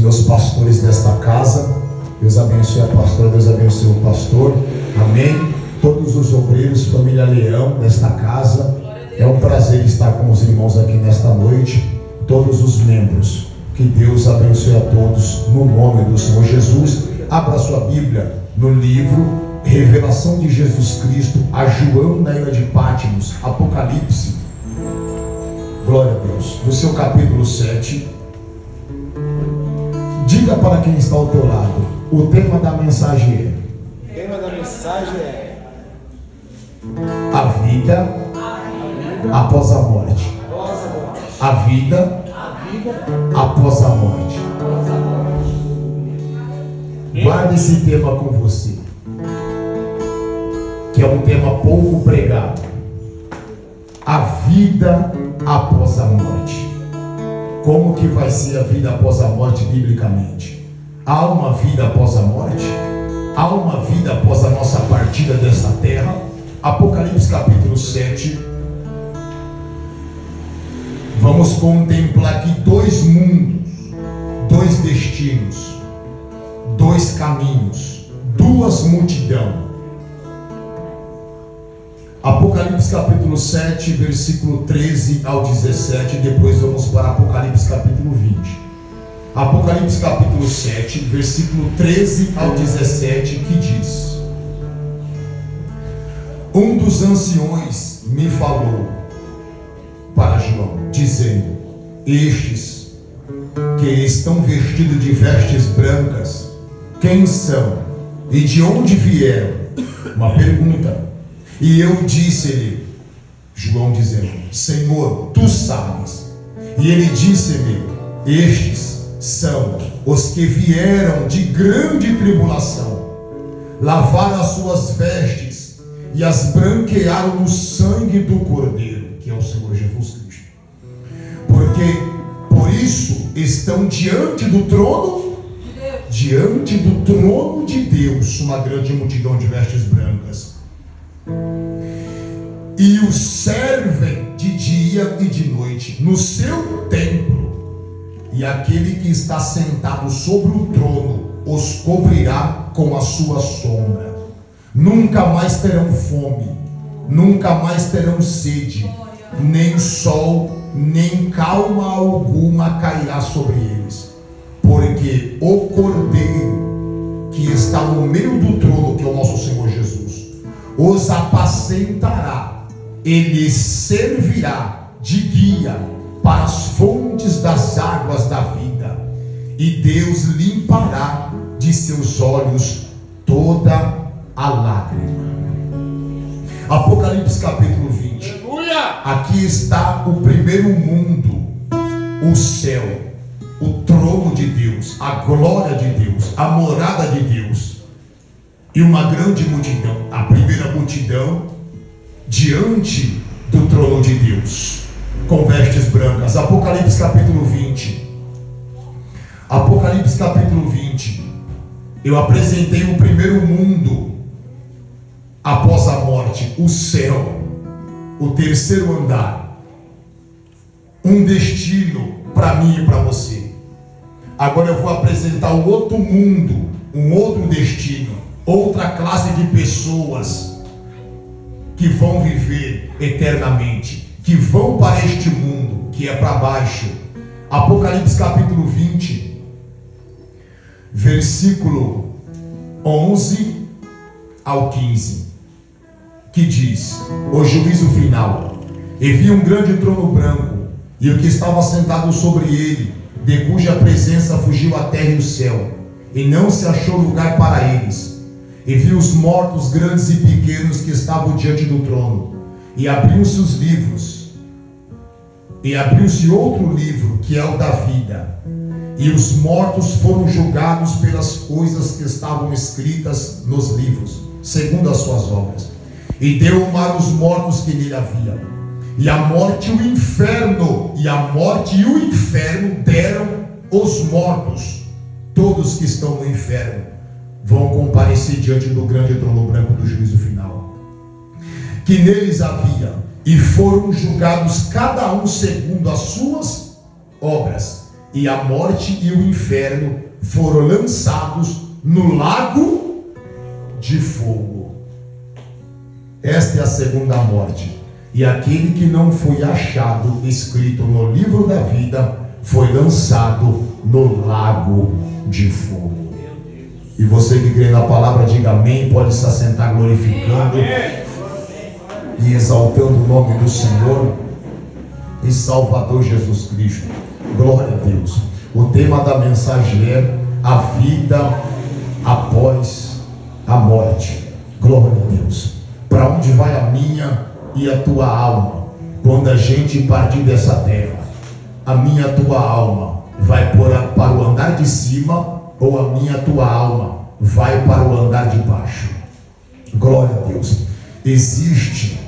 meus pastores desta casa. Deus abençoe a pastora, Deus abençoe o pastor. Amém. Todos os obreiros, família Leão desta casa. É um prazer estar com os irmãos aqui nesta noite. Todos os membros. Que Deus abençoe a todos no nome do Senhor Jesus. Abra sua Bíblia no livro Revelação de Jesus Cristo a João na ilha de Patmos, Apocalipse. Glória a Deus. No seu capítulo 7. Diga para quem está ao teu lado. O tema da mensagem é: o tema da mensagem é a vida após a morte. A vida após a morte. Guarde esse tema com você, que é um tema pouco pregado. A vida após a morte. Como que vai ser a vida após a morte biblicamente? Há uma vida após a morte? Há uma vida após a nossa partida desta terra? Apocalipse capítulo 7. Vamos contemplar aqui dois mundos, dois destinos, dois caminhos, duas multidões. Apocalipse capítulo 7, versículo 13 ao 17. Depois vamos para Apocalipse capítulo 20. Apocalipse capítulo 7, versículo 13 ao 17, que diz: um dos anciões me falou para João, dizendo: estes que estão vestidos de vestes brancas, quem são e de onde vieram? Uma pergunta. E eu disse-lhe, João dizendo: Senhor, tu sabes. E ele disse-me: estes são os que vieram de grande tribulação, lavaram as suas vestes e as branquearam no sangue do Cordeiro, que é o Senhor Jesus Cristo. Porque por isso estão diante do trono de Deus, uma grande multidão de vestes brancas. E os servem de dia e de noite no seu templo, e aquele que está sentado sobre o trono os cobrirá com a sua sombra. Nunca mais terão fome, nunca mais terão sede, nem sol, nem calma alguma cairá sobre eles, porque o Cordeiro que está no meio do trono, que é o nosso Senhor Jesus, os apacentará, ele servirá de guia para as fontes das águas da vida, e Deus limpará de seus olhos toda a lágrima. Apocalipse capítulo 20. Aqui está o primeiro mundo, o céu, o trono de Deus, a glória de Deus, a morada de Deus, e uma grande multidão, a primeira multidão diante do trono de Deus, com vestes brancas. Apocalipse capítulo 20. Apocalipse capítulo 20. Eu apresentei o primeiro mundo após a morte, o céu, o terceiro andar, um destino para mim e para você. Agora eu vou apresentar o outro mundo, um outro destino, outra classe de pessoas que vão viver eternamente, que vão para este mundo que é para baixo. Apocalipse capítulo 20, versículo 11 ao 15, que diz: o juízo final. E vi um grande trono branco, e o que estava sentado sobre ele, de cuja presença fugiu a terra e o céu, e não se achou lugar para eles. E vi os mortos, grandes e pequenos, que estavam diante do trono, e abriu-se os livros, e abriu-se outro livro, que é o da vida, e os mortos foram julgados pelas coisas que estavam escritas nos livros, segundo as suas obras. E deu o mar os mortos que nele havia, e a morte e o inferno, deram os mortos. Todos que estão no inferno vão comparecer diante do grande trono branco do juízo final, que neles havia, e foram julgados cada um segundo as suas obras. e a morte e o inferno foram lançados no lago de fogo. Esta é a segunda morte. E aquele que não foi achado escrito no livro da vida foi lançado no lago de fogo. E você que crê na palavra, diga amém. Pode se assentar glorificando e exaltando o nome do Senhor e Salvador Jesus Cristo. Glória a Deus. O tema da mensagem é a vida após a morte. Glória a Deus. Para onde vai a minha e a tua alma quando a gente partir dessa terra? A minha e a tua alma vai para o andar de cima, ou a minha e a tua alma vai para o andar de baixo? Glória a Deus. Existe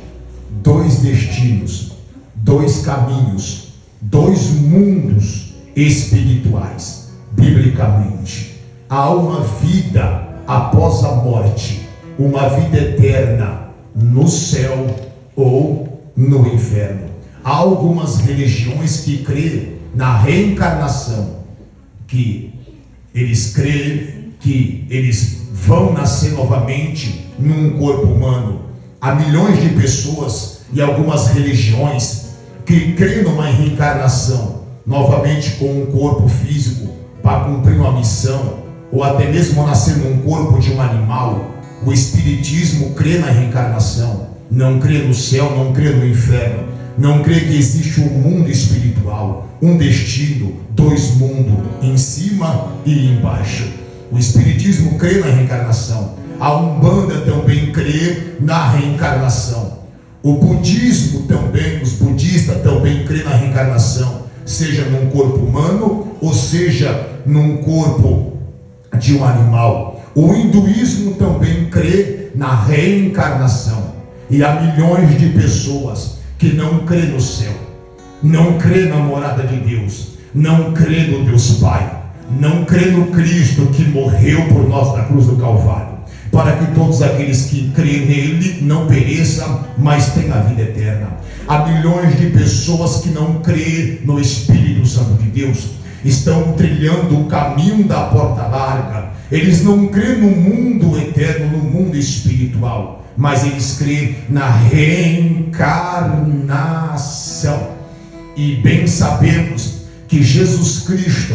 dois destinos, dois caminhos, dois mundos espirituais, biblicamente. Há uma vida após a morte, uma vida eterna no céu ou no inferno. Há algumas religiões que creem na reencarnação, que eles creem que eles vão nascer novamente num corpo humano. Há milhões de pessoas e algumas religiões que creem numa reencarnação, novamente com um corpo físico, para cumprir uma missão, ou até mesmo nascer num corpo de um animal. O Espiritismo crê na reencarnação, não crê no céu, não crê no inferno, não crê que existe um mundo espiritual, um destino, dois mundos, em cima e embaixo. O Espiritismo crê na reencarnação. A Umbanda também crê na reencarnação. O budismo também, os budistas também crê na reencarnação, seja num corpo humano ou seja num corpo de um animal. O hinduísmo também crê na reencarnação. E há milhões de pessoas que não crê no céu, não crê na morada de Deus, não crê no Deus Pai, não crê no Cristo que morreu por nós na cruz do Calvário, para que todos aqueles que creem nele não pereçam, mas tenham a vida eterna. Há milhões de pessoas que não creem no Espírito Santo de Deus, estão trilhando o caminho da porta larga. Eles não creem no mundo eterno, no mundo espiritual, mas eles creem na reencarnação. E bem sabemos que Jesus Cristo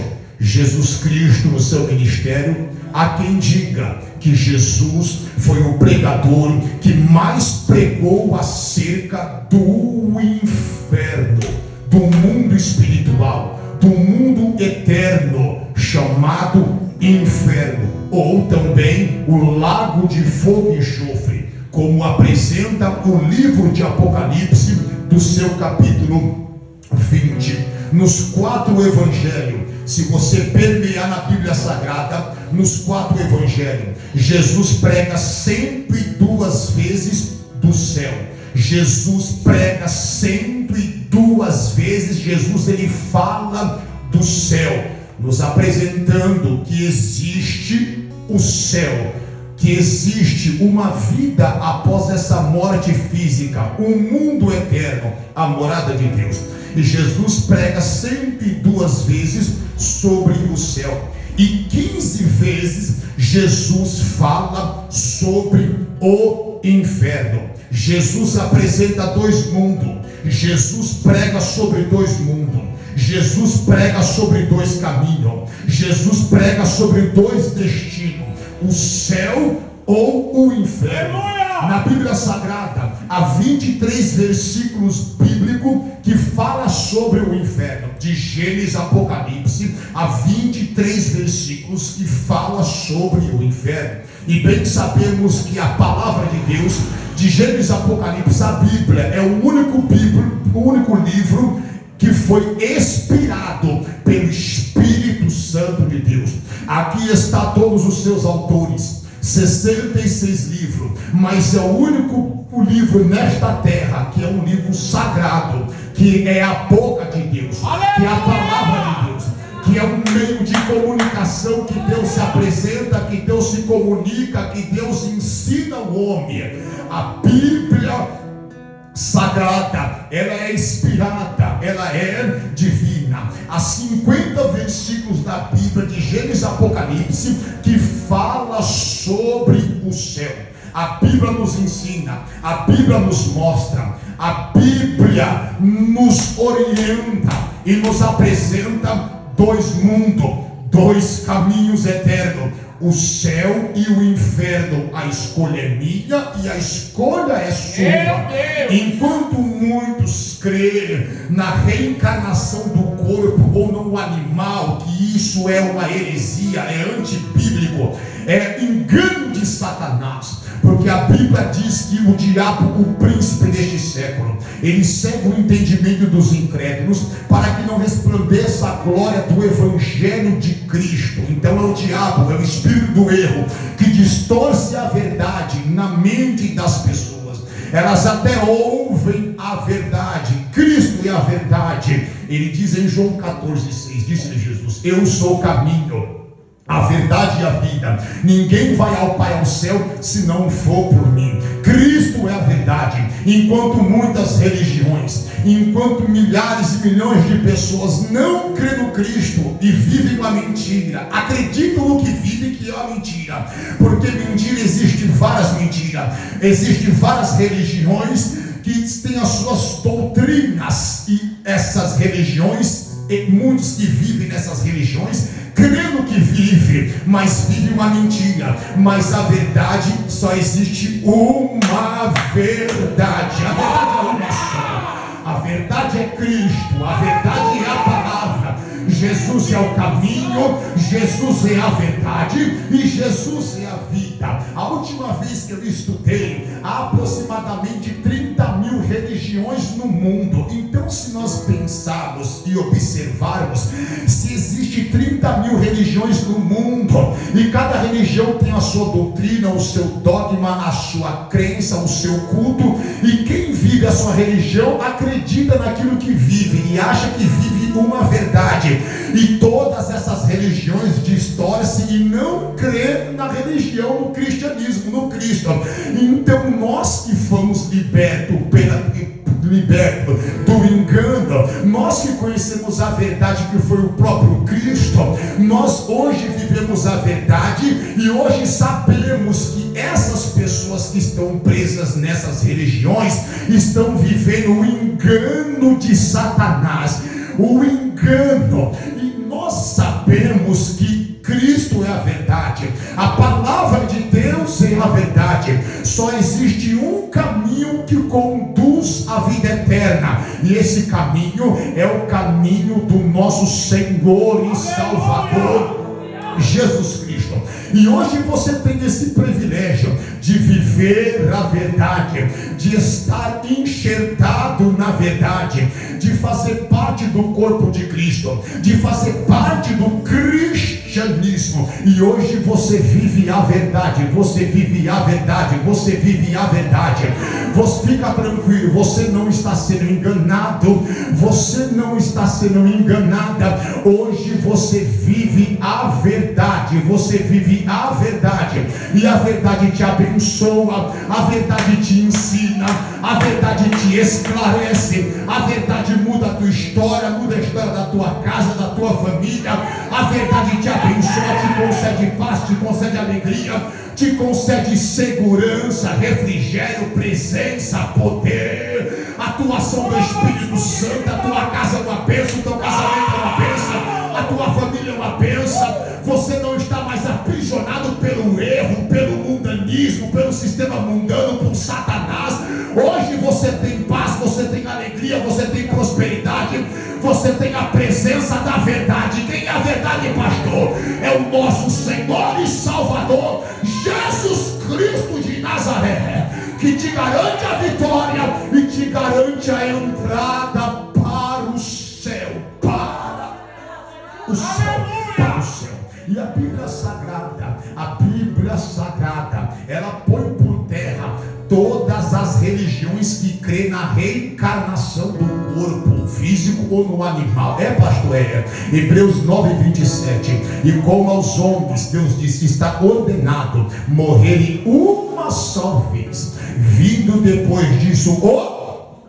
no seu ministério, há quem diga que Jesus foi o pregador que mais pregou acerca do inferno, do mundo espiritual, do mundo eterno chamado inferno, ou também o lago de fogo e enxofre, como apresenta o livro de Apocalipse do seu capítulo 20. Nos 4 evangelhos, se você permear na Bíblia Sagrada, nos 4 evangelhos, Jesus prega sempre 2 vezes do céu. Jesus prega 102 vezes. Jesus ele fala do céu, nos apresentando que existe o céu, que existe uma vida após essa morte física, um mundo eterno, a morada de Deus. E Jesus prega 102 vezes sobre o céu, e 15 vezes Jesus fala sobre o inferno. Jesus apresenta 2 mundos, Jesus prega sobre 2 mundos, Jesus prega sobre 2 caminhos, Jesus prega sobre 2 destinos, o céu ou o inferno. Na Bíblia Sagrada há 23 versículos bíblicos que falam sobre o inferno. De Gênesis a Apocalipse há 23 versículos que falam sobre o inferno. E bem sabemos que a palavra de Deus, de Gênesis a Apocalipse, a Bíblia é o único livro que foi inspirado pelo Espírito Santo de Deus. Aqui está todos os seus autores, 66 livros, mas é o único livro nesta terra que é um livro sagrado, que é a boca de Deus, que é a palavra de Deus, que é um meio de comunicação, que Deus se apresenta, que Deus se comunica, que Deus ensina o homem. A Bíblia Sagrada, ela é inspirada, ela é divina. ensina há 50 versículos da Bíblia, de Gênesis a Apocalipse, que fala sobre o céu. A Bíblia nos ensina, a Bíblia nos mostra, a Bíblia nos orienta e nos apresenta dois mundos, dois caminhos eternos: o céu e o inferno. A escolha é minha e a escolha é sua. Enquanto muitos creem na reencarnação do corpo ou no animal, que isso é uma heresia, é antibíblico, é engano de Satanás. Porque a Bíblia diz que o diabo, o príncipe deste século, ele segue o entendimento dos incrédulos para que não resplandeça a glória do Evangelho de Cristo. Então é o diabo, é o espírito do erro, que distorce a verdade na mente das pessoas. Elas até ouvem a verdade. Cristo é a verdade. Ele diz em João 14,6, disse Jesus: eu sou o caminho, a verdade e a vida. Ninguém vai ao Pai, ao céu, se não for por mim. Cristo é a verdade. Enquanto muitas religiões, enquanto milhares e milhões de pessoas não creem no Cristo e vivem uma mentira, acreditam no que vivem, que é uma mentira. Porque mentira, existe várias mentiras, existem várias religiões que têm as suas doutrinas, e essas religiões, e muitos que vivem nessas religiões crendo que vive, mas vive uma mentira. Mas a verdade, só existe uma verdade. A verdade é uma só. A verdade é Cristo. A verdade é a palavra. Jesus é o caminho, Jesus é a verdade e Jesus é a vida. A última vez que eu estudei, há aproximadamente 30 mil religiões no mundo. Então, se nós pensarmos e observarmos, se existe 30 mil religiões no mundo, e cada religião tem a sua doutrina, o seu dogma, a sua crença, o seu culto, e quem vive a sua religião acredita naquilo que vive e acha que vive uma verdade. E todas essas religiões distorcem e não crê na religião, no cristianismo, no Cristo. Então nós que fomos libertos do engano, nós que conhecemos a verdade, que foi o próprio Cristo, nós hoje vivemos a verdade e hoje sabemos que essas pessoas que estão presas nessas religiões estão vivendo o engano de Satanás, o engano. E nós sabemos que Cristo é a verdade, a palavra de Deus é a verdade. Só existe um caminho que conduz à vida eterna, e esse caminho é o caminho do nosso Senhor e Salvador Jesus Cristo. E hoje você tem esse privilégio de viver a verdade, de estar enxertado na verdade, de fazer parte do corpo de Cristo, de fazer parte do cristianismo. E hoje você vive a verdade, você vive a verdade, você vive a verdade. Você fica tranquilo, você não está sendo enganado, você não está sendo enganada. Hoje você vive a verdade, você vive a verdade, e a verdade te abençoa, a verdade te ensina, a verdade te esclarece, a verdade muda a tua história, muda a história da tua casa, da tua família. A verdade te abençoa, te concede paz, te concede alegria, te concede segurança, refrigério, presença, poder, atuação do Espírito Santo. A tua casa é uma bênção, o teu casamento é uma bênção, a tua família é uma bênção. Você não está mais aprisionado pelo erro, pelo mundanismo, pelo sistema mundano, por Satanás. Hoje você tem paz, você tem alegria, você tem prosperidade, você tem a presença da verdade. Quem é a verdade, pastor? É o nosso Senhor e Salvador Jesus Cristo de Nazaré, que te garante a vitória e te garante a entrada para o céu, para o céu, para o céu. E a Bíblia Sagrada, ela põe por terra todas as religiões que crêem na reencarnação do corpo físico ou no animal. Pastor, Hebreus 9:27. E como aos homens, Deus disse, está ordenado morrerem uma só vez, vindo depois disso o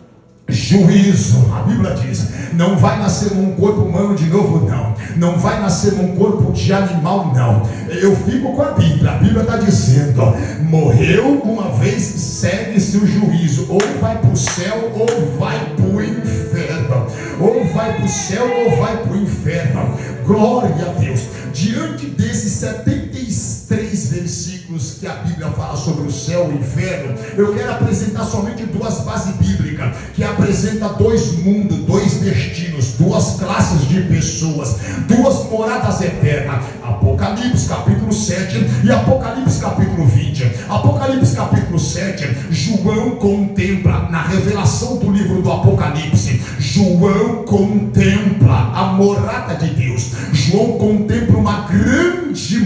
juízo. A Bíblia diz: não vai nascer num corpo humano de novo, não. Não vai nascer num corpo de animal, não. Eu fico com a Bíblia está dizendo: morreu uma vez, segue-se o juízo. Ou vai para o céu ou vai para o inferno. Ou vai para o céu ou vai para o inferno. Glória a Deus. Diante desses 73 versículos que a Bíblia fala sobre o céu e o inferno, eu quero apresentar somente duas bases bíblicas que apresentam dois mundos, dois destinos, duas classes de pessoas, duas moradas eternas. Apocalipse capítulo 7 e Apocalipse capítulo 20. Apocalipse capítulo 7, João contempla, na revelação do livro do Apocalipse, João contempla a morada de Deus. João contempla uma grande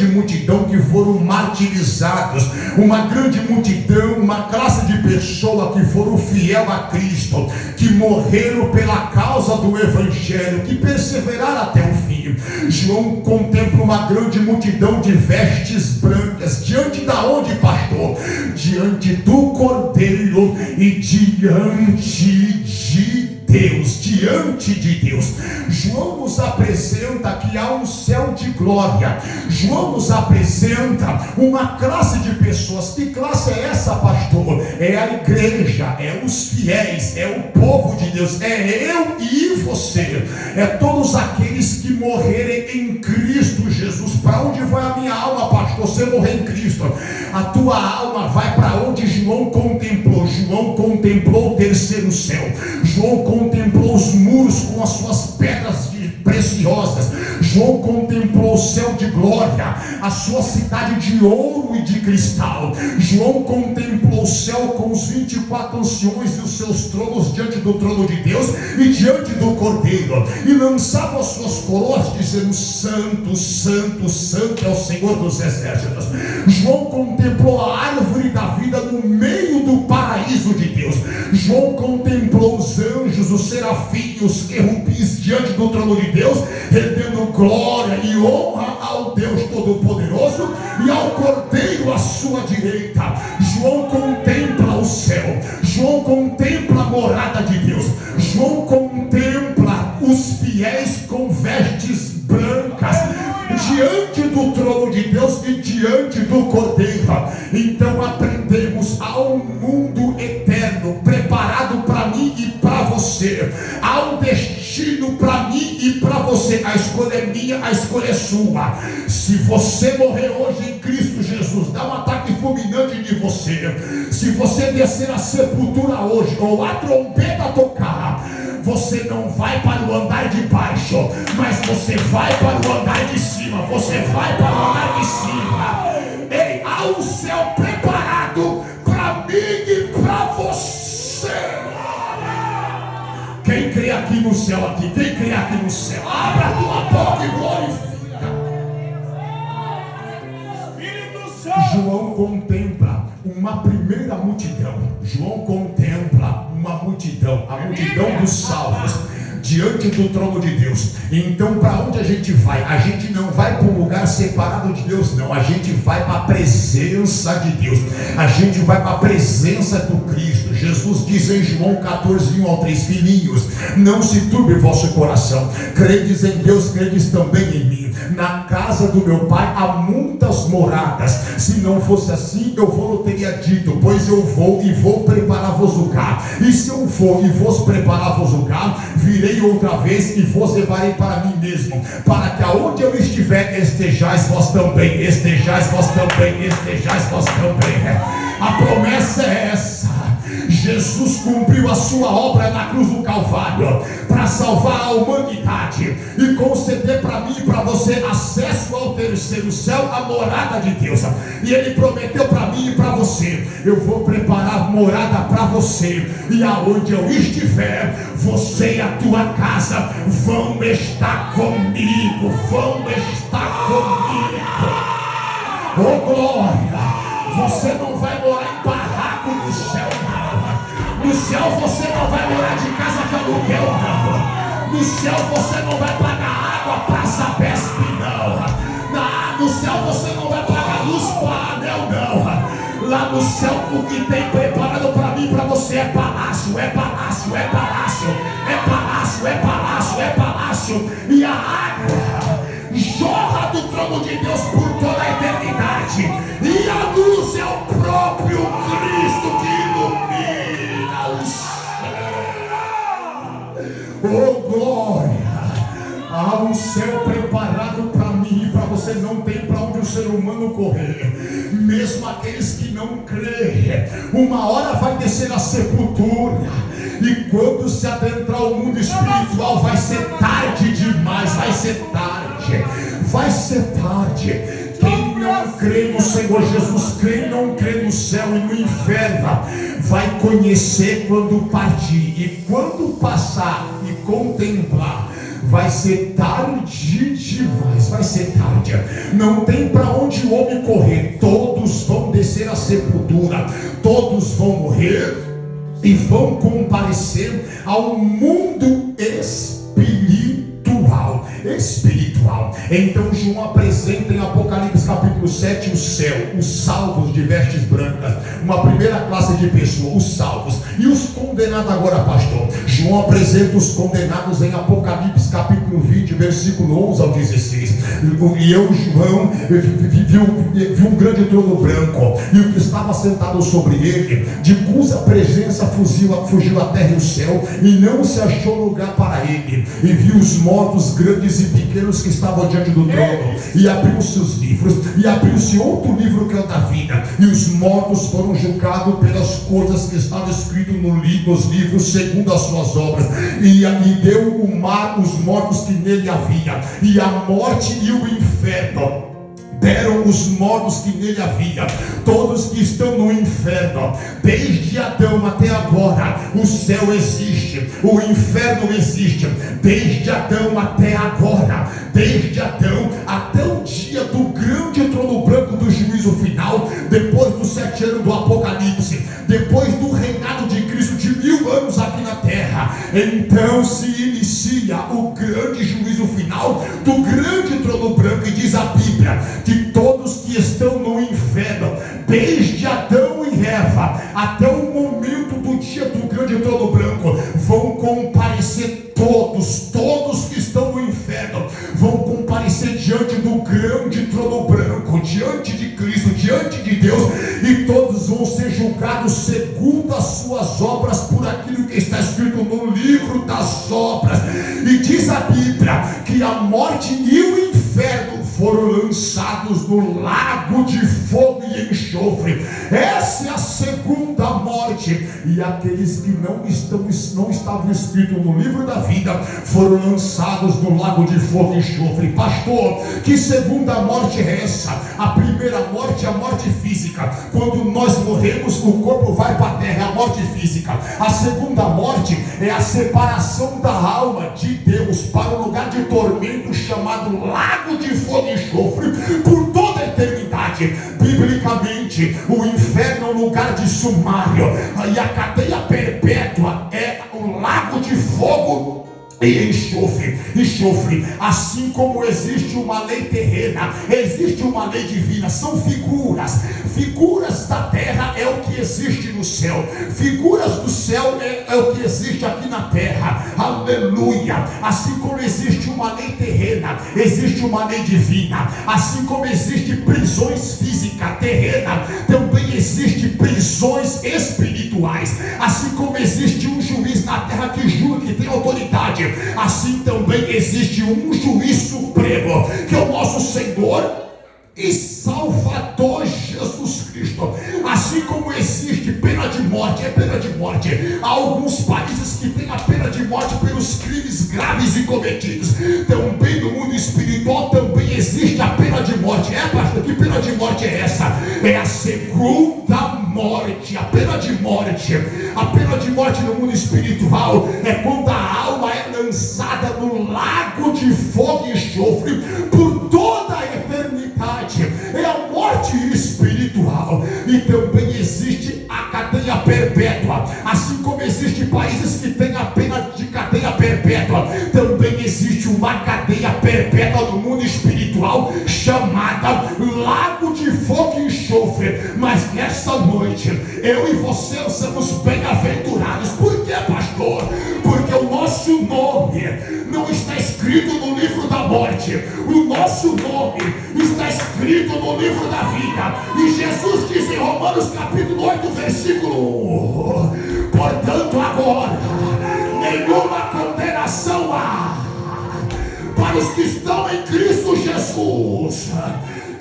multidão que foram martirizados, uma grande multidão, uma classe de pessoas que foram fiel a Cristo, que morreram pela causa do Evangelho, que perseveraram até o fim. João contempla uma grande multidão de vestes brancas, diante da onde, pastor? Diante do Cordeiro e diante de Deus, diante de Deus. João nos apresenta que há um céu de glória. João nos apresenta uma classe de pessoas. Que classe é essa, pastor? É a igreja, é os fiéis, é o povo de Deus, é eu e você, é todos aqueles que morrerem em Cristo Jesus. Para onde vai a minha alma, pastor? Você morrer em Cristo, a tua alma vai para onde João contemplou. João contemplou o terceiro céu. João contemplou os muros com as suas pedras preciosas. João contemplou o céu de glória, a sua cidade de ouro e de cristal. João contemplou o céu com os 24 anciões e os seus tronos diante do trono de Deus e diante do Cordeiro, e lançava as suas coroas dizendo: santo, santo, santo é o Senhor dos exércitos. João contemplou a árvore da vida no meio do paraíso de Deus. João contemplou os anjos, os serafins, os querubins diante do trono de Deus, rendendo glória e honra ao Deus Todo-Poderoso e ao Cordeiro à sua direita. João contempla o céu. João contempla a morada de Deus. João contempla os fiéis com vestes brancas diante do trono de Deus e diante do Cordeiro. Então aprendemos: há um mundo eterno preparado para mim e para você. Há um destino para mim e para você. A escolha é minha, a escolha é sua. Se você morrer hoje em Cristo Jesus, dá um ataque fulminante de você. Se você descer a sepultura hoje, ou a trombeta tocar, você não vai para o andar de baixo, mas você vai para o andar de cima. Você vai para o andar de cima. Ei, há um céu preparado para mim e para você. Quem crê aqui no céu aqui? Quem crê aqui no céu? Abra a tua boca e glorifica. João contempla uma primeira multidão. João contempla uma multidão, a multidão dos salvos diante do trono de Deus. Então, para onde a gente vai? A gente não vai para um lugar separado de Deus, não. A gente vai para a presença de Deus. A gente vai para a presença do Cristo. Jesus diz em João 14:1-3: filhinhos, não se turbe o vosso coração. Credes em Deus, credes também em mim. Na casa do meu pai há muitas moradas. Se não fosse assim, eu vou teria dito, pois eu vou e vou preparar-vos lugar. E se eu for e vos preparar-vos lugar, virei outra vez e vos levarei para mim mesmo, para que aonde eu estiver, estejais vós também, estejais vós também, estejais vós também. A promessa é essa. Jesus cumpriu a sua obra na cruz do Calvário para salvar a humanidade e conceder para mim e para você acesso ao terceiro céu, a morada de Deus. E Ele prometeu para mim e para você: eu vou preparar morada para você, e aonde eu estiver, você e a tua casa vão estar comigo, vão estar comigo. Oh glória! Você não vai morar em barraco no céu, não. No céu você não vai morar de casa de aluguel, não. No céu você não vai pagar água para Sabesp, não. No céu você não vai pagar luz para anel, não. Lá no céu, o que tem preparado para mim e para você é palácio, é palácio, é palácio, é palácio, é palácio, é palácio. E a água jorra do trono de Deus por toda a eternidade. E a luz é o próprio Cristo que ilumina o céu. Oh glória! Há um céu preparado para mim e para você. Não tem para onde o ser humano correr. Mesmo aqueles que não creem, uma hora vai descer a sepultura. E quando se adentrar o mundo espiritual, vai ser tarde demais. Vai ser tarde. Vai ser tarde. Quem não crê no Senhor Jesus, quem não crê no céu e no inferno, vai conhecer quando partir. E quando passar e contemplar, vai ser tarde demais, vai ser tarde. Não tem para onde o homem correr. Todos vão descer a sepultura, todos vão morrer e vão comparecer ao mundo espiritual. Então João apresenta em Apocalipse capítulo 7 o céu, os salvos de vestes brancas, uma primeira classe de pessoas, os salvos. E os condenados agora, pastor? João apresenta os condenados em Apocalipse capítulo 20, versículo 11 ao 16. E eu, João, vi um grande trono branco, e o que estava sentado sobre ele, de cuja presença fugiu a terra e o céu, e não se achou lugar para ele. E vi os mortos, grandes e pequenos, que estavam diante do trono, e abriu-se os livros, e abriu-se outro livro, que é o da vida, e os mortos foram julgados pelas coisas que estavam escritas nos livros, segundo as suas obras. E deu o mar os mortos que nele havia, e a morte e o inferno deram os mortos que nele havia. Todos que estão no inferno, desde Adão até agora, o céu existe, o inferno existe, desde Adão até agora, desde Adão até o dia do grande trono branco do juízo final, depois dos 7 anos do Apocalipse, depois do reinado de Cristo de 1000 anos aqui na terra. Então se inicia o grande juízo final do grande trono branco, e diz a Bíblia que todos que estão no inferno, desde Adão e Eva até o momento do dia do grande trono branco, vão comparecer. Todos que estão no inferno vão comparecer diante do grande trono branco, diante de Cristo, diante de Deus, e todos vão ser julgados segundo as suas obras, por aquilo que está escrito no livro das obras. E diz a Bíblia que a morte e o inferno foram lançados no lago de fogo e enxofre. Essa é a segunda morte. E aqueles que não estavam escritos no livro da vida foram lançados no lago de fogo e enxofre. Pastor, que segunda morte é essa? A primeira morte é a morte física. Quando nós morremos, o corpo vai para a terra, é a morte física. A segunda morte é a separação da alma de Deus para um lugar de tormento chamado lago de fogo e enxofre por toda a eternidade. Biblicamente, o inferno é um lugar de sumário, e a cadeia perpétua é um lago de fogo e enxofre. Assim como existe uma lei terrena, existe uma lei divina. São figuras da terra é o que existe no céu, figuras do céu é o que existe aqui na terra. Aleluia. Assim como existe uma lei terrena, existe uma lei divina. Assim como existe prisões físicas terrenas, também existe prisões espirituais. Assim como existe um juiz na terra que julga, que tem autoridade, assim também existe um juiz supremo, que é o nosso Senhor e Salvador Jesus Cristo. Assim como existe pena de morte, é pena de morte. Há alguns países que têm a pena de morte pelos crimes graves e cometidos. Também no mundo espiritual também existe a pena de morte. É, pastor, que pena de morte é essa? É a segunda morte, a pena de morte. A pena de morte no mundo espiritual é quando a alma é lançada no lago de fogo e enxofre por toda a eternidade. É a morte espiritual. E também existe a cadeia perpétua. Assim como existe países que têm a pena de cadeia perpétua, também existe uma cadeia perpétua no mundo espiritual chamada lago de fogo e enxofre. Mas nessa noite, eu e você somos bem-aventurados. Por quê, pastor? Porque o nosso nome não está escrito no livro da morte, o nosso nome está escrito no livro da vida. E Jesus diz em Romanos capítulo 8, versículo 1: portanto agora nenhuma condenação há para os que estão em Cristo Jesus,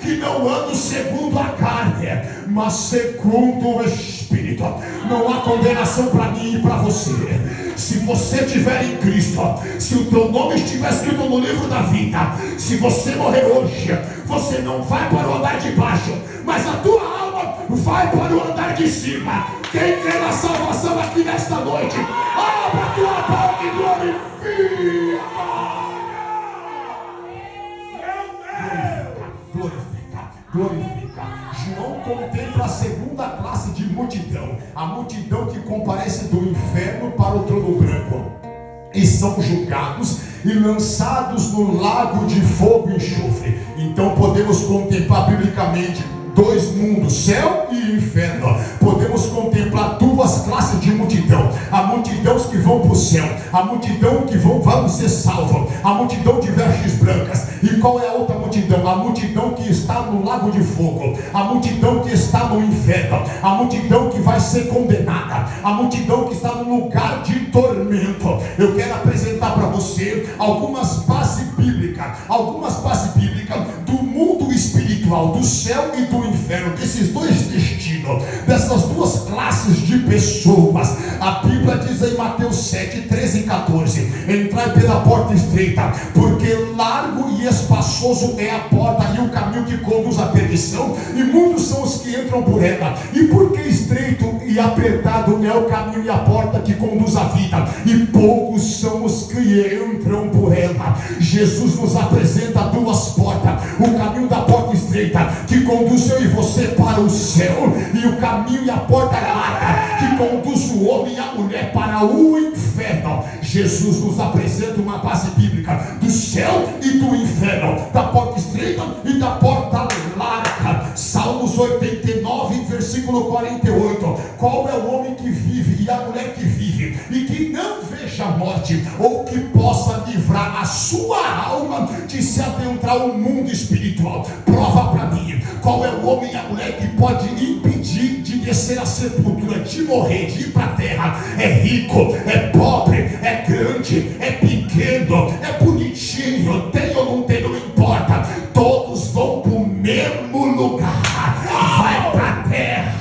que não andam segundo a carne, mas segundo o Espírito. Não há condenação para mim e para você. Se você estiver em Cristo, se o teu nome estiver escrito no livro da vida, se você morrer hoje, você não vai para o andar de baixo, mas a tua alma vai para o andar de cima. Quem crê na salvação aqui nesta noite, abra a tua boca e glorifica. Glorifica. João contempla a segunda classe de multidão, a multidão que comparece do inferno para o trono branco, e são julgados e lançados no lago de fogo e enxofre. Então podemos contemplar biblicamente dois mundos, céu e inferno. Podemos contemplar duas classes de multidão: a multidão que vão para o céu, a multidão que vão ser salvos, a multidão de vestes brancas. E qual é a outra multidão? A multidão que está no lago de fogo, a multidão que está no inferno, a multidão que vai ser condenada, a multidão que está no lugar de tormento. Eu quero apresentar para você algumas bases bíblicas do mundo espiritual, do céu e do inferno, desses dois destinos, dessas duas classes de pessoas. A Bíblia diz em Mateus 7, 13 e 14: entrai pela porta estreita, porque largo e espaçoso é a porta e o caminho que conduz à perdição, e muitos são os que entram por ela. E porque estreito e apertado é o caminho e a porta que conduz à vida, e poucos são os que entram por ela. Jesus nos apresenta duas portas: o caminho da porta estreita, que conduz eu e você para o céu, e o caminho e a porta larga, que conduz o homem e a mulher para o inferno. Jesus nos apresenta uma base bíblica do céu e do inferno, da porta estreita e da porta larga. Salmos 89, versículo 48: qual é o homem que vive e a mulher que vive, e que não veja a morte, ou que possa livrar a sua alma de se adentrar ao mundo espiritual? Prova para mim, qual é o homem e a mulher que pode impedir de descer à sepultura, de morrer, de ir para a terra? É rico, é pobre, é grande, é pequeno, é bonitinho, tem ou não tem, não importa, todos vão para o mesmo lugar. Vai para a terra,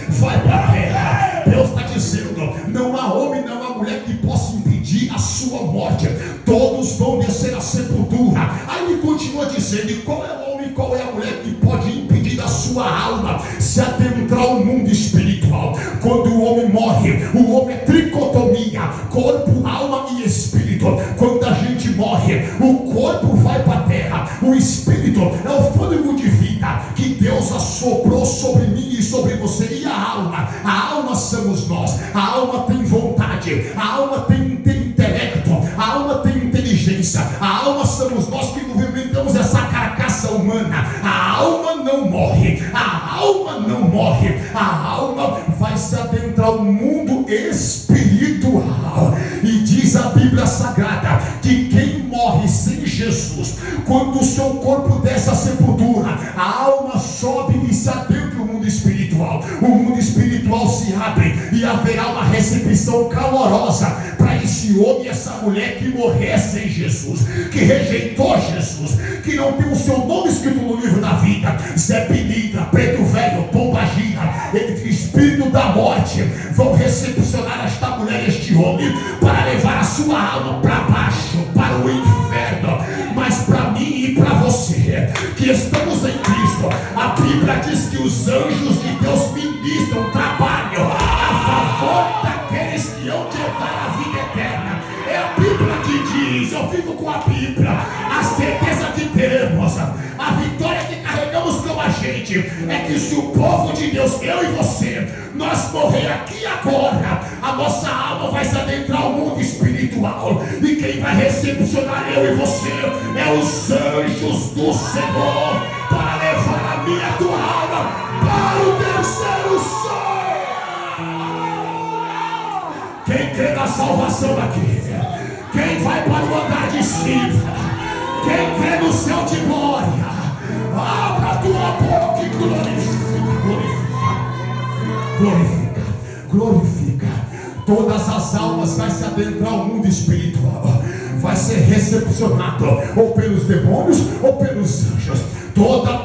vai para a terra. Deus está dizendo: não há homem, não há mulher que possa impedir a sua morte, todos vão descer à sepultura. Aí ele continua dizendo: e qual é o homem, qual é a mulher que pode impedir da sua alma se adentrar ao mundo espiritual? Quando o homem morre, o homem é tricotomia, corpo, alma e espírito. Quando a gente morre, o corpo vai para a terra, o espírito é o fôlego de vida que Deus assoprou sobre mim e sobre você. E a alma somos nós. A alma tem vontade, a alma tem intelecto, a alma tem inteligência. A alma somos nós que movimentamos essa carcaça humana. A alma não morre, a alma não morre. A alma vai se adentrar ao mundo espiritual. E diz a Bíblia Sagrada que quem morre sem Jesus, quando o seu corpo desce à sepultura, a alma sobe e se adentra ao mundo espiritual. O mundo espiritual se abre e haverá uma recepção calorosa para esse homem e essa mulher que morrer sem Jesus, que rejeitou Jesus, que não tem o seu nome escrito no livro da vida. Zé Pilintra, Preto Velho, Pomba Gira, espírito da morte, vão recepcionar esta mulher, este homem, para levar a sua alma para baixo, para o inferno. Mas para mim e para você, que estamos em Cristo, a Bíblia diz que os anjos de Deus ministram trabalho a favor daqueles que hão de herdar a vida eterna. É a Bíblia que diz, eu fico com a Bíblia, a certeza que temos, a vitória que carregamos com a gente, é que se o povo de Deus, eu e você, nós morrer aqui agora, a nossa alma vai se adentrar ao mundo espiritual, e quem vai recepcionar eu e você é os anjos do Senhor, para levar a minha tua alma para o teu ser o sol. Quem crê na salvação aqui? Quem vai para o andar de cima? Quem crê no céu de glória? Abra a tua boca e glorifica. Glorifica. Todas as almas vai se adentrar ao mundo espiritual. Vai ser recepcionado ou pelos demônios ou pelos anjos.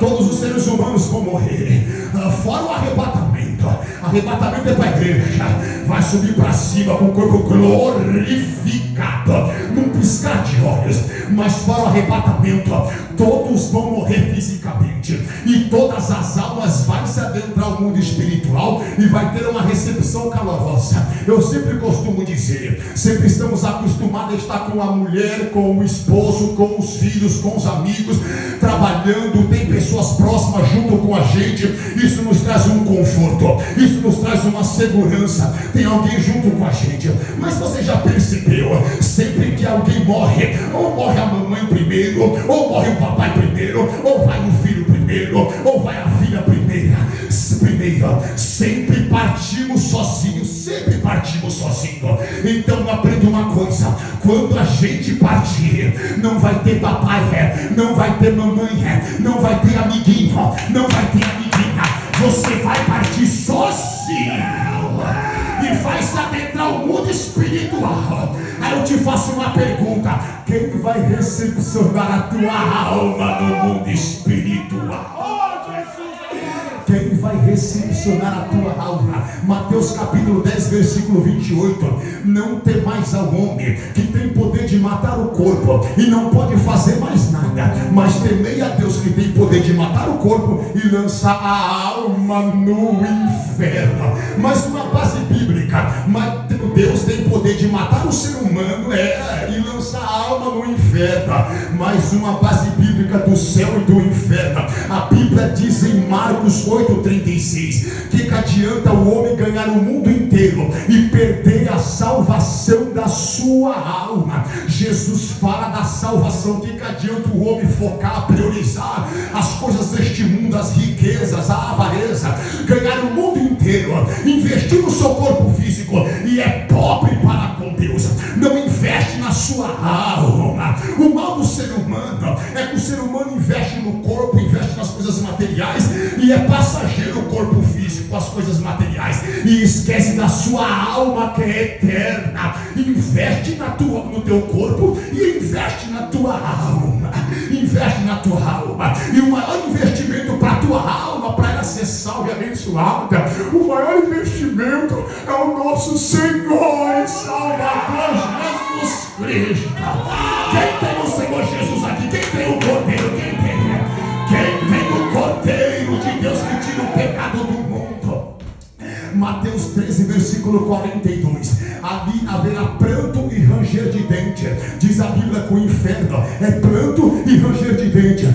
Todos os seres humanos vão morrer. Fora o arrebatamento. Arrebatamento é para a igreja. Vai subir para cima com o corpo glorificado num piscar de olhos. Mas fora o arrebatamento, todos vão morrer fisicamente. E todas as almas vão se adentrar ao mundo espiritual e vai ter uma recepção calorosa. Eu sempre costumo dizer, sempre estamos acostumados a estar com a mulher, com o esposo, com os filhos, com os amigos, trabalhando, tem pessoas próximas junto com a gente. Isso nos traz um conforto, isso nos traz uma segurança, tem alguém junto com a gente. Mas você já percebeu, sempre que alguém morre, ou morre a mamãe primeiro, ou morre o papai primeiro, ou vai o filho primeiro, ou vai a filha primeiro, sempre partimos sozinhos, Então aprenda uma coisa: quando a gente partir, não vai ter papai, não vai ter mamãe, não vai ter amiguinho, não vai ter amiguinha. Você vai partir sozinho e vai se adentrar ao mundo espiritual. Aí eu te faço uma pergunta: quem vai recepcionar a tua alma no mundo espiritual? Quem vai recepcionar a tua alma? Mateus capítulo 10, versículo 28. Não temais ao homem que tem poder de matar o corpo e não pode fazer mais nada, mas temei a Deus que tem poder de matar o corpo e lançar a alma no inferno. Mas uma base bíblica: Deus tem poder de matar o ser humano e lançar a alma no inferno. Mas uma base bíblica do céu e do inferno. A Bíblia diz em Marcos 8,36: que adianta o homem ganhar o mundo inteiro e perder a salvação da sua alma? Jesus fala da salvação. Que adianta o homem focar, priorizar as coisas deste mundo, as riquezas, a avareza, ganhar o mundo inteiro, investir no seu corpo físico e é pobre para com Deus? Não investe na sua alma. O mal do ser humano é que o ser humano investe no corpo, investe nas coisas materiais e é passageiro o corpo físico, as coisas materiais, e esquece da sua alma que é eterna. Investe no teu corpo e investe na tua alma. Investe na tua alma. E o maior investimento para a tua alma, para ela ser salva e abençoada, o maior investimento é o nosso Senhor e Salvador Jesus Cristo. Quem tem o Senhor Jesus aqui? Quem tem o Cordeiro? Quem tem o Cordeiro de Deus que tira o pecado do mundo? Mateus 13, versículo 42. Ali haverá pranto e ranger de dente. Diz a Bíblia que o inferno é pranto e ranger de dente.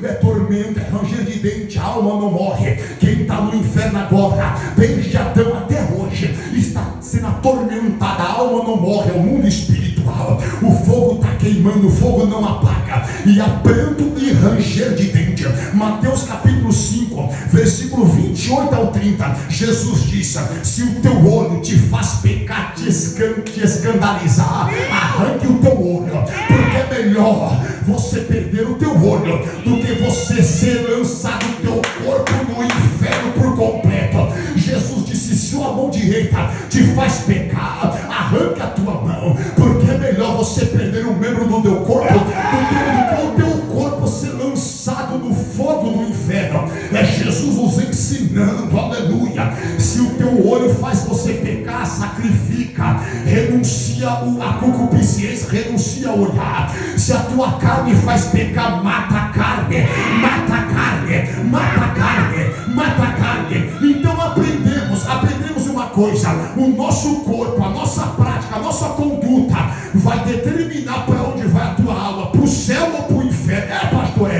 É tormento, é ranger de dente. A alma não morre. Quem está no inferno agora, desde Adão até hoje, está sendo atormentada. A alma não morre, é o mundo espiritual. O fogo está queimando, o fogo não apaga. E há pranto e ranger de dente. Mateus capítulo 5, versículo 28 ao 30. Jesus disse: se o teu olho te faz pecar, te escandalizar, arranque o teu olho, porque é melhor você perder o teu olho do que você ser lançado o teu corpo no inferno por completo. Jesus disse: se a mão direita te faz pecar, arranca a tua mão, porque é melhor você perder um membro do teu corpo do que o teu corpo ser lançado no fogo do inferno. É Jesus nos ensinando, aleluia. Se o teu olho faz você pecar, sacrifica, renuncia a concupiscência, renuncia a olhar. Se a tua carne faz pecar, mata a carne, mata a carne, mata a carne, mata a carne. Então aprendemos uma coisa: o nosso corpo, a nossa prática, a nossa conduta vai determinar para onde vai a tua alma, para o céu ou para o inferno. Pastor,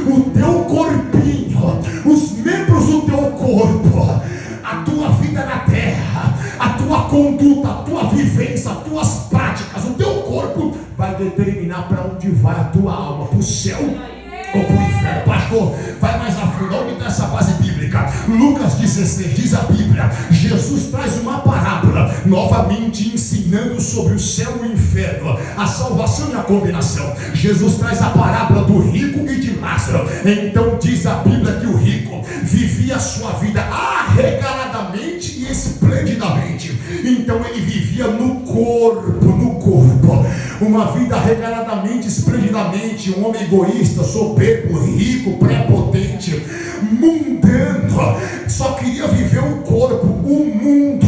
o teu corpinho, os membros do teu corpo, a tua vida na terra, a tua conduta, a tua vivência, as tuas práticas, o teu corpo vai determinar para onde vai a tua alma, para o céu ou para o inferno. Pastor, vai mais a fundo, onde está essa base bíblica? Lucas 16, diz a Bíblia, Jesus traz uma parábola, novamente ensinando sobre o céu e o inferno, a salvação e a condenação. Jesus traz a parábola do rico e de Lázaro. Então diz a Bíblia que o rico vivia a sua vida arregaladamente e esplendidamente. Então ele vivia no corpo, uma vida regaladamente, esplendidamente. Um homem egoísta, soberbo, rico, prepotente, mundano, só queria viver o corpo, o mundo.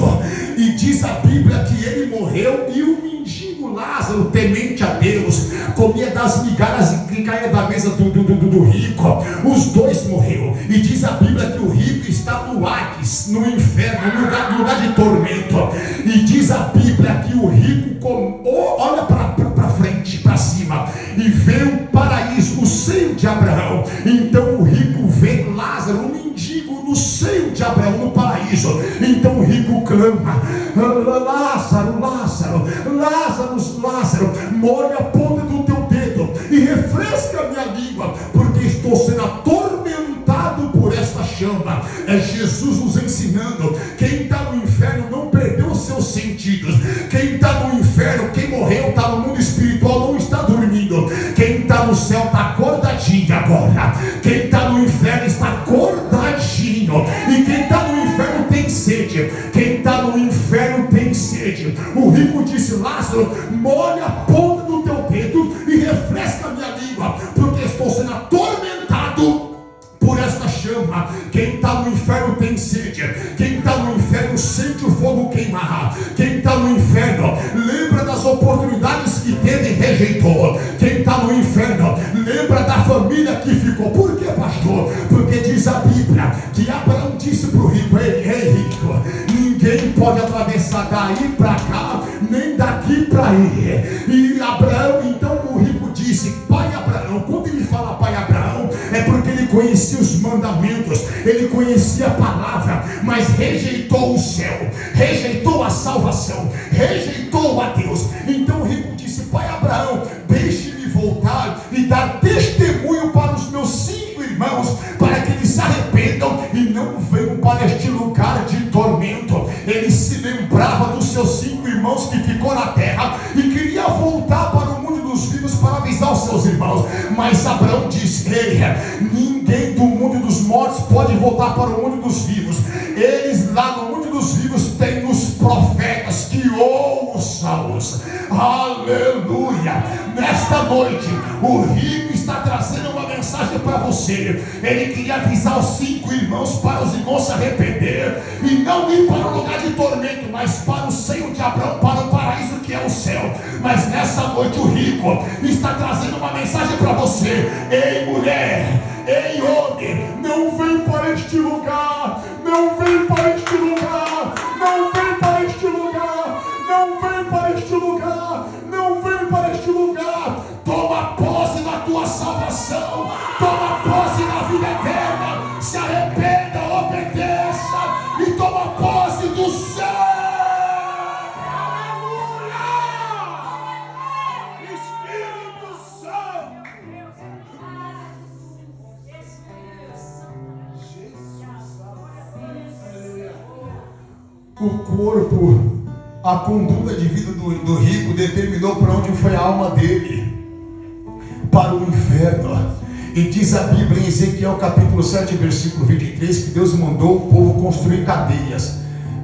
E diz a Bíblia que ele morreu, e o mendigo Lázaro, temente a Deus, comia das migalhas que caía da mesa do rico. Os dois morreram. E diz a Bíblia que o rico está no Hades, no inferno, no lugar de tormento. E diz a Bíblia que o rico olha para frente, para cima, e vê o paraíso, o seio de Abraão. Então o rico vê Lázaro, um mendigo, no seio de Abraão, no paraíso. Então o rico clama: Lázaro, Lázaro, Lázaro, Lázaro, molha a ponta do teu dedo e refresca a minha língua, porque estou sendo atormentado por esta chama. É Jesus nos ensinando. Quem está no inferno não perdeu os seus sentidos. Quem está no inferno, quem morreu, está no mundo espiritual, não está dormindo. Quem está no céu está acordadinho agora. Quem está no inferno está acordadinho. E quem está no inferno tem sede. Quem está no inferno tem sede. O rico disse: Lázaro, molha a ponta do teu dedo e refresca a minha língua, porque estou sendo atormentado por esta chama. Quem está no inferno tem sede. Quem está no inferno sente o fogo queimar. Quem está no inferno lembra das oportunidades que teve e rejeitou. Quem está no inferno lembra da família que ficou. Por que, pastor? Porque diz a Bíblia que Abraão disse para o rico: ei rico, ninguém pode atravessar daí para cá, nem daqui para aí. E Abraão, então o rico disse: pai Abraão. Quando ele fala pai Abraão, é porque ele conhecia os mandamentos, ele conhecia a palavra, mas rejeitou o céu, rejeitou a salvação, rejeitou a Deus. Então o rico disse: pai Abraão, deixe-me voltar e dar testemunho para os meus 5 irmãos, para que eles se arrependam e não venham para este lugar de tormento. Ele se lembrava dos seus 5 irmãos que ficou na terra e queria voltar para o mundo dos vivos para avisar os seus irmãos. Mas Abraão disse: ei, ninguém do mundo dos mortos pode voltar para o mundo dos vivos. Eles lá no mundo dos vivos têm os profetas que ouçam-os. Aleluia! Nesta noite o rico está trazendo uma mensagem para você. Ele queria avisar os 5 irmãos para os irmãos se arrepender e não ir para o lugar de tormento, mas para o seio de Abraão, para o paraíso que é o céu. Mas nessa noite o rico está trazendo uma mensagem para você. Ei mulher, ei homem, não vem para este lugar, não vem para este lugar, não vem para este lugar, não vem para este lugar, não vem para este lugar. Toma posse da tua salvação, toma posse da vida eterna, se arrependa, obedeça e toma posse do céu. O corpo, a conduta de vida do rico determinou para onde foi a alma dele: para o inferno. E diz a Bíblia em Ezequiel capítulo 7, versículo 23, que Deus mandou o povo construir cadeias.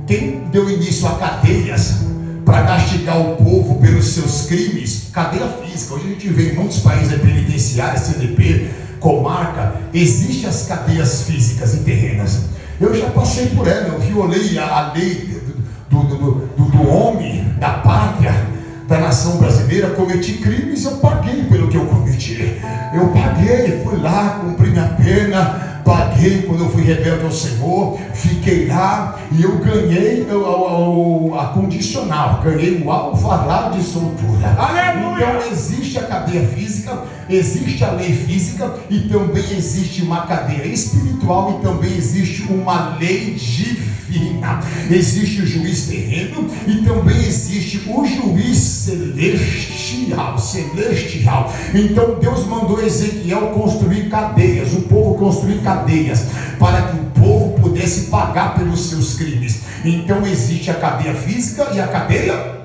Quem deu início a cadeias para castigar o povo pelos seus crimes? Cadeia física. Hoje a gente vê em muitos países penitenciários, CDP, comarca, existem as cadeias físicas e terrenas. Eu já passei por ela, eu violei a lei do homem, da pátria, da nação brasileira, cometi crimes, eu paguei pelo que eu cometi. Eu paguei, fui lá, cumpri minha pena, paguei quando eu fui rebelde ao Senhor, fiquei lá e eu ganhei a condicional, ganhei o alvará de soltura. Aleluia! Então existe a cadeia física, existe a lei física e também existe uma cadeia espiritual e também existe uma lei divina. Existe o juiz terreno e também existe o juiz celestial. Então Deus mandou Ezequiel construir cadeias, o povo construir cadeias, para que o povo pudesse pagar pelos seus crimes. Então existe a cadeia física e a cadeia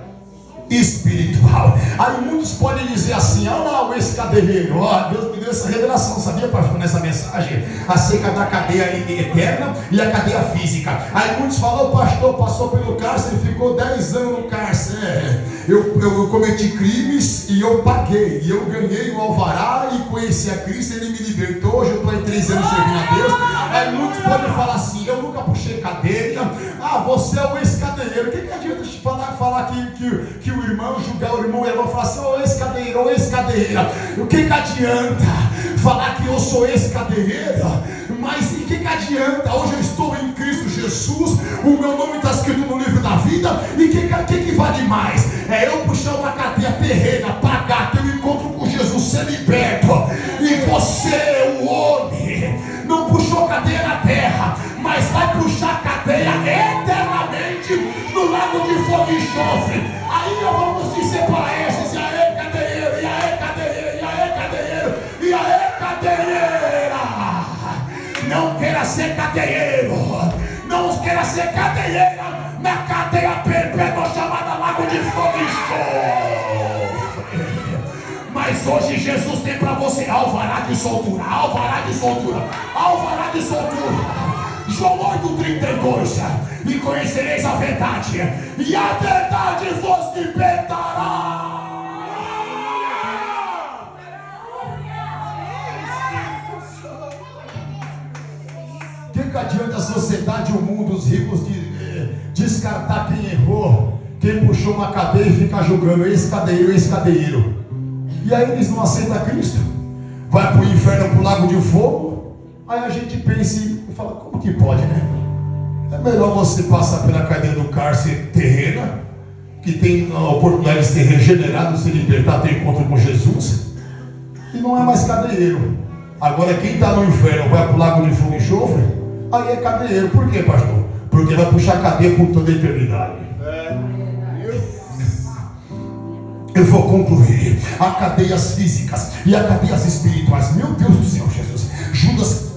espiritual. Aí muitos podem dizer assim: olha lá esse cadeieiro, Deus me deu essa revelação, sabia, pastor, nessa mensagem acerca da cadeia eterna e a cadeia física. Aí muitos falam: o pastor passou pelo cárcere e ficou 10 anos no cárcere. Eu cometi crimes e eu paguei, e eu ganhei o alvará e conheci a Cristo, ele me libertou, hoje eu estou em 3 anos servindo a Deus. Aí muitos podem falar assim: eu nunca puxei cadeia, você é o ex-cadeieiro. O que adianta te falar que o irmão, julgar o irmão, e ela falar assim: ô ex-cadeieiro, ô ex-cadeieira. O que adianta falar que eu sou ex-cadeieira? Mas em que adianta? Hoje eu estou em Cristo Jesus, o meu nome está escrito no livro da vida. E que vale mais? É eu puxar uma cadeia terrena, pagar, ter um encontro com Jesus, ser liberto. E você, o homem, não puxou cadeia na terra, mas vai puxar cadeia eternamente no lago de fogo e enxofre. Aí nós vamos dizer para esses: e aí, cadeieiro, e aí, cadeieiro, e aí, cadeieiro, e aí, cadeieira. Não queira ser cadeieiro, não queira ser cadeieira na cadeia perpétua chamada lago de fogo e enxofre. Mas hoje Jesus tem para você alvará de soltura, alvará de soltura, alvará de soltura. João 8,32: e conhecereis a verdade, e a verdade vos libertará. Que adianta a sociedade, o mundo, os ricos descartar quem errou, quem puxou uma cadeia e ficar julgando esse cadeieiro? E aí eles não aceitam Cristo, vai para o inferno, para o lago de fogo. Aí a gente pensa e fala: como que pode, né? É melhor você passar pela cadeia do cárcere terrena, que tem a oportunidade de ser regenerado, se libertar, ter encontro com Jesus, e não é mais cadeieiro. Agora quem está no inferno vai para o lago de fogo e enxofre, aí é cadeieiro. Por quê, pastor? Porque vai puxar cadeia por toda a eternidade. Eu vou concluir. Há cadeias físicas e há cadeias espirituais. Meu Deus do céu, Jesus.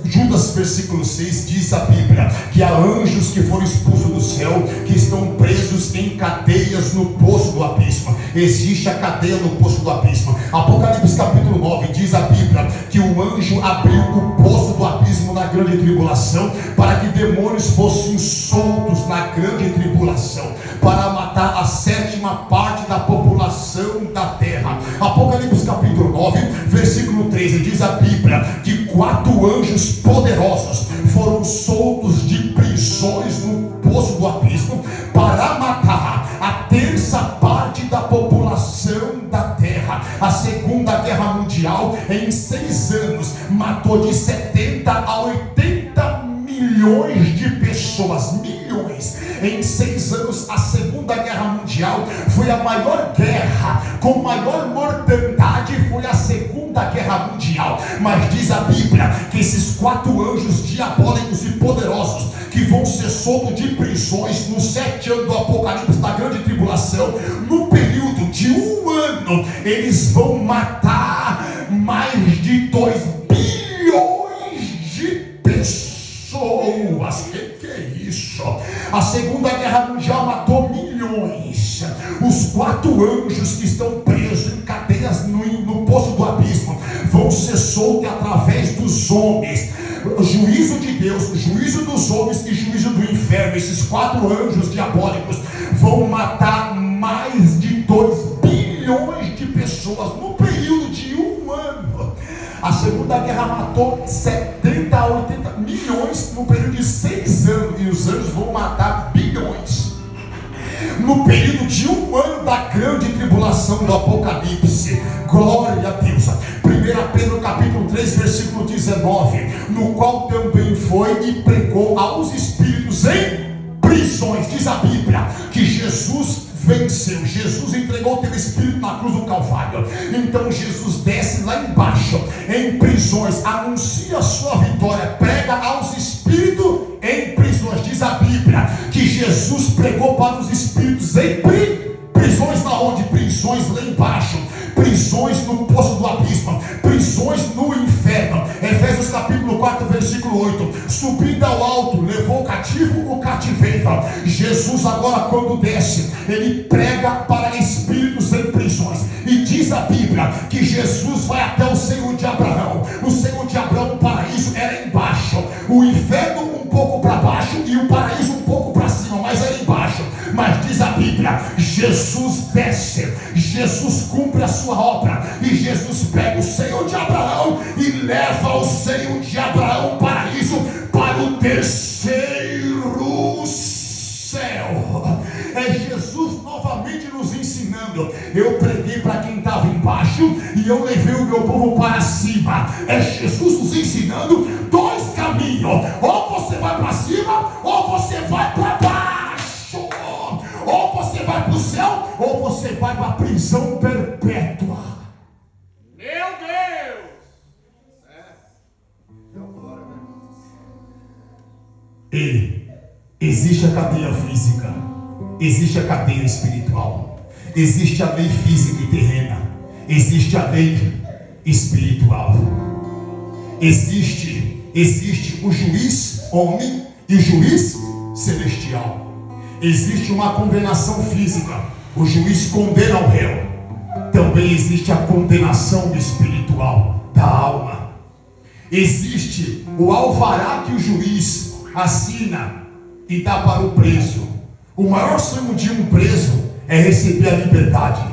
Judas versículo 6 diz a Bíblia que há anjos que foram expulsos do céu, que estão presos em cadeias no poço do abismo. Existe a cadeia no poço do abismo. Apocalipse capítulo 9 diz a Bíblia que o anjo abriu o poço do abismo na grande tribulação, para que demônios fossem soltos na grande tribulação, para matar a 7ª parte da população da terra. Apocalipse capítulo 9 versículo 13 diz a Bíblia que 4 anjos poderosos foram soltos de prisões no poço do abismo para matar a 3ª parte da população da terra. A Segunda Guerra Mundial, em 6 anos, matou de 70 a 80 milhões de pessoas. Milhões. Em 6 anos, a Segunda Guerra Mundial foi a maior guerra, com maior mortandade foi a Segunda Guerra Mundial. Mas diz a Bíblia que esses 4 anjos diabólicos e poderosos, que vão ser soltos de prisões nos 7 anos do Apocalipse, da grande tribulação, no período de 1 ano, eles vão matar mais de 2 bilhões de pessoas. Que é isso? A Segunda Guerra Mundial matou milhões. Os 4 anjos que estão presos em cadeias no poço do abismo vão ser soltos através dos homens. O juízo de Deus, o juízo dos homens e juízo do inferno. Esses 4 anjos diabólicos vão matar mais de 2 bilhões de pessoas no período de 1 ano. A Segunda Guerra matou 70 a 80 milhões no período de 6 anos. E os anjos vão matar bilhões no período de 1 ano da grande tribulação do Apocalipse. Glória a Deus. 1 Pedro capítulo 3 versículo 19: no qual também foi e pregou aos espíritos em prisões. Diz a Bíblia que Jesus venceu. Jesus entregou o teu espírito na cruz do Calvário. Então Jesus desce lá embaixo, em prisões, anuncia a sua vitória, prega aos espíritos em prisões. Diz a Bíblia que Jesus pregou para os espíritos em prisões. Na onde? Prisões lá embaixo, prisões no poço do abismo, prisões no inferno. Efésios capítulo 4 versículo 8: subindo ao alto, levou o cativo o cativeiro. Jesus agora, quando desce, ele prega para espíritos em prisões. E diz a Bíblia que Jesus vai até o seio de Abraão. O seio de Abraão, o paraíso era embaixo, o inferno um pouco para baixo e o paraíso um pouco para cima, mas era embaixo. Mas diz a Bíblia, Jesus desce, Jesus cumpre a sua obra, e Jesus pega o seio de Abraão e leva o seio de Abraão, paraíso, para o terceiro céu. É Jesus novamente nos ensinando. Eu preguei para quem estava embaixo e eu levei o meu povo para cima. É Jesus nos ensinando dois caminhos: ou você vai para cima, ou você vai para baixo. Ou você vai para o céu, ou você vai para a prisão perpétua. Meu Deus! E existe a cadeia física, existe a cadeia espiritual, existe a lei física e terrena, existe a lei espiritual. Existe o juiz homem e o juiz celestial. Existe uma condenação física, o juiz condena o réu. Também existe a condenação espiritual da alma. Existe o alvará que o juiz assina e dá para o preso. O maior sonho de um preso é receber a liberdade,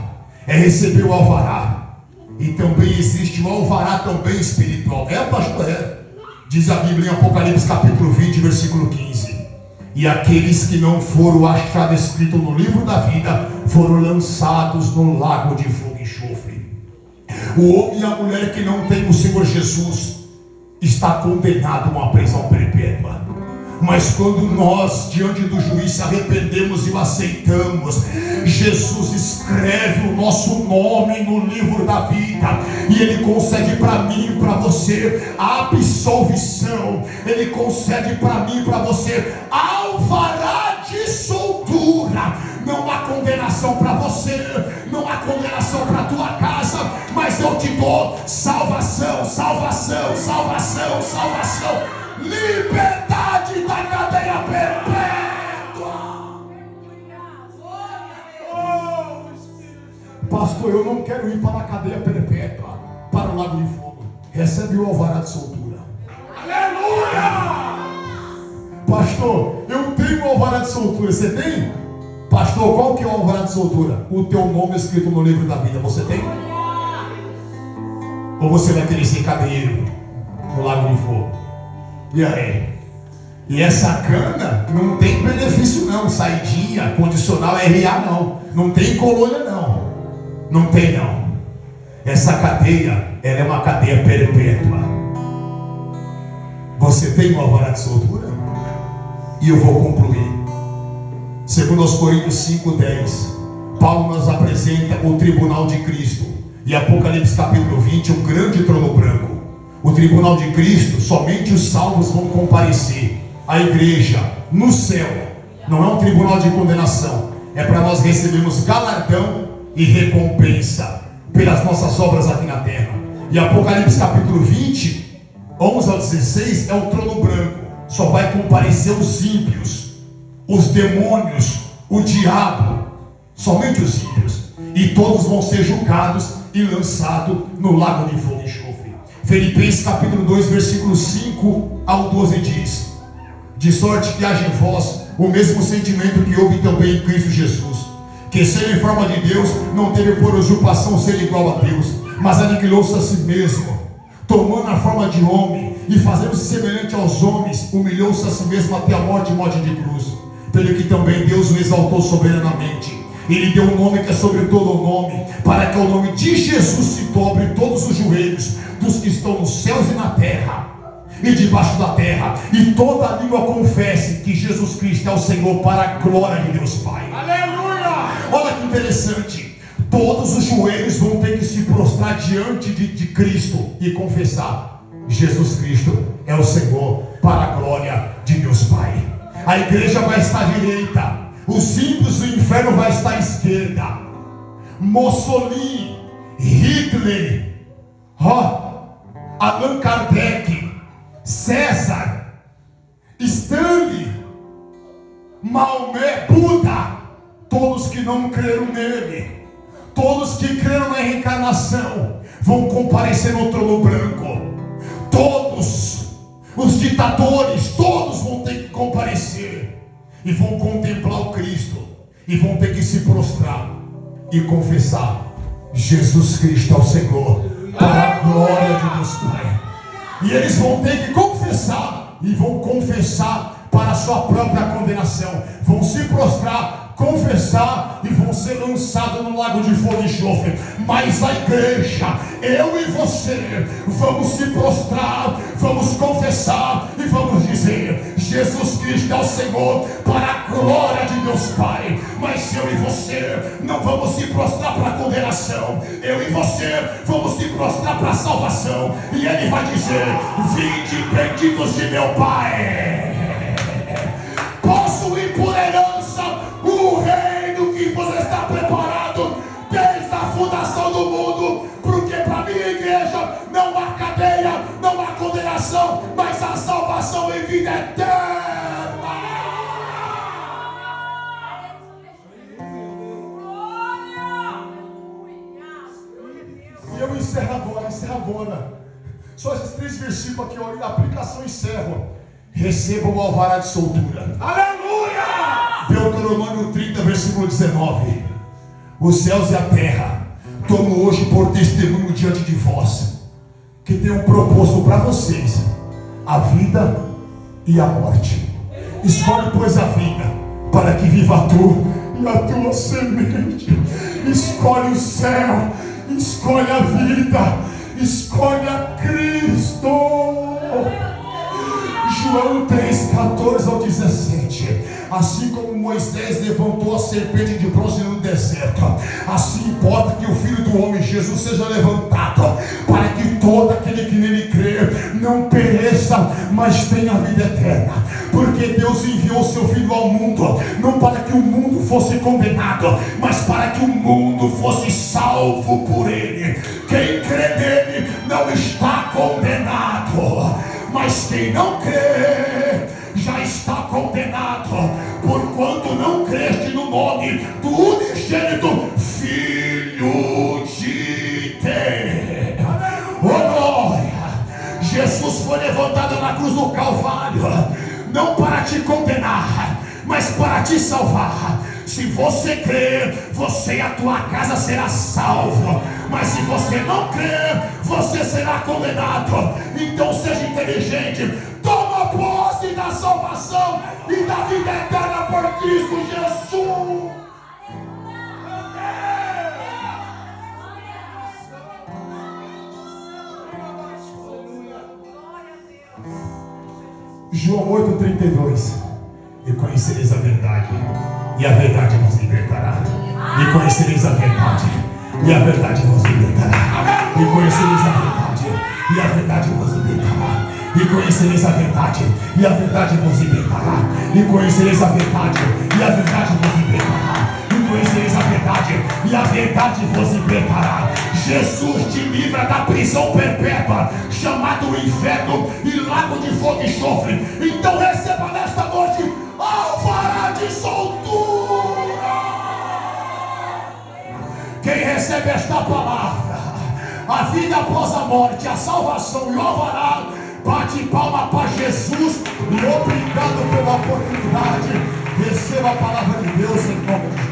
é receber o alvará. E também existe o alvará também espiritual. Pastor, diz a Bíblia em Apocalipse capítulo 20 versículo 15: e aqueles que não foram achados escritos no livro da vida foram lançados no lago de fogo e enxofre. O homem e a mulher que não tem o Senhor Jesus está condenado a uma prisão perpétua. Mas quando nós, diante do juiz, se arrependemos e o aceitamos, Jesus escreve o nosso nome no livro da vida, e Ele concede para mim e para você a absolvição. Ele concede para mim e para você alvará de soltura. Não há condenação para você, não há condenação para a tua casa, mas eu te dou salvação, salvação, salvação, salvação, liberdade da cadeia perpétua. Pastor, eu não quero ir para a cadeia perpétua, para o lago de fogo. Recebe o alvará de soltura. Aleluia! Pastor, eu tenho o alvará de soltura. Você tem? Pastor, qual que é o alvará de soltura? O teu nome escrito no livro da vida. Você tem? Ou você vai querer ser cadeiro no lago de fogo? E aí? E essa cana não tem benefício não, saidinha, condicional, RA não. Não tem colônia não. Não tem não. Essa cadeia, ela é uma cadeia perpétua. Você tem um alvará de soltura? E eu vou concluir. Segundo aos Coríntios 5:10, Paulo nos apresenta o tribunal de Cristo. E Apocalipse capítulo 20, um grande trono branco. O tribunal de Cristo, somente os salvos vão comparecer. A igreja no céu não é um tribunal de condenação, é para nós recebermos galardão e recompensa pelas nossas obras aqui na terra. E Apocalipse capítulo 20, 11 ao 16 é o trono branco. Só vai comparecer os ímpios, os demônios, o diabo, somente os ímpios, e todos vão ser julgados e lançados no lago de fogo e enxofre. Filipenses capítulo 2 versículo 5 ao 12 diz: de sorte que haja em vós o mesmo sentimento que houve também em Cristo Jesus, que sendo em forma de Deus, não teve por usurpação ser igual a Deus, mas aniquilou-se a si mesmo, tomando a forma de homem, e fazendo-se semelhante aos homens, humilhou-se a si mesmo até a morte e morte de cruz. Pelo que também Deus o exaltou soberanamente, e lhe deu um nome que é sobre todo o nome, para que ao nome de Jesus se dobre todos os joelhos dos que estão nos céus e na terra e debaixo da terra, e toda língua confesse que Jesus Cristo é o Senhor, para a glória de Deus Pai. Aleluia! Olha que interessante, todos os joelhos vão ter que se prostrar prostrar diante de Cristo e confessar: Jesus Cristo é o Senhor, para a glória de Deus Pai. A igreja vai estar à direita, os ímpios do inferno vai estar à esquerda. Mussolini, Hitler, Allan Kardec, César, Stanley, Maomé, Buda, todos que não creram nele, todos que creram na reencarnação, vão comparecer no trono branco. Todos os ditadores, todos vão ter que comparecer e vão contemplar o Cristo e vão ter que se prostrar e confessar: Jesus Cristo é o Senhor, para a glória de Deus Pai. E eles vão ter que confessar, e vão confessar para a sua própria condenação. Vão se prostrar, confessar e vão ser lançados no lago de fogo e enxofre. Mas a igreja, eu e você, vamos se prostrar, vamos confessar e vamos dizer: Jesus Cristo é o Senhor, para a glória de Deus Pai. Mas eu e você não vamos se prostrar para a condenação, eu e você vamos se prostrar para a salvação. E Ele vai dizer: vinde benditos de meu Pai, possuir por herança o reino que você está preparado desde a fundação do mundo. Porque para minha igreja não há cadeia, não há condenação, mas a salvação e vida eterna. E eu encerro agora. Só esses 3 versículos aqui, olha, a aplicação encerra. Recebam o alvará de soltura. Aleluia! Deuteronômio 30, versículo 19. Os céus e a terra tomo hoje por testemunho diante de vós, que tenho proposto para vocês a vida e a morte. Escolhe, pois, a vida, para que viva tu e a tua semente. Escolhe o céu, escolhe a vida, escolhe a Cristo. João 3, 14 ao 17. Assim como Moisés levantou a serpente de bronze no deserto, assim importa que o Filho do Homem, Jesus, seja levantado, para que todo aquele que nele crê não pereça, mas tenha a vida eterna. Porque Deus enviou seu Filho ao mundo, não para que o mundo fosse condenado, mas para que o mundo fosse salvo por ele. Quem crê nele não está condenado, mas quem não crê já está condenado, porquanto não creste no nome do unigênito Filho de Deus. Oh glória! Jesus foi levantado na cruz do Calvário, não para te condenar, mas para te salvar. Se você crer, você e a tua casa será salvo. Mas se você não crer, você será condenado. Então seja inteligente, toma posse da salvação e da vida eterna por Cristo Jesus. João 8,32. E conhecereis a verdade, e a verdade vos libertará. E conhecereis a verdade, e a verdade vos libertará. E conhecereis a verdade, e a verdade vos libertará. E conhecereis a verdade, e a verdade vos libertará. E conhecereis a verdade, e a verdade vos libertará. E conhecereis a verdade, e a verdade vos libertará. Jesus te livra da prisão perpétua, chamado inferno e lago de fogo e enxofre. Então receba nesta noite alvará de soltura. Quem recebe esta palavra, a vida após a morte, a salvação e o alvará, bate palma para Jesus. E obrigado pela oportunidade. Receba a palavra de Deus em nome de Jesus.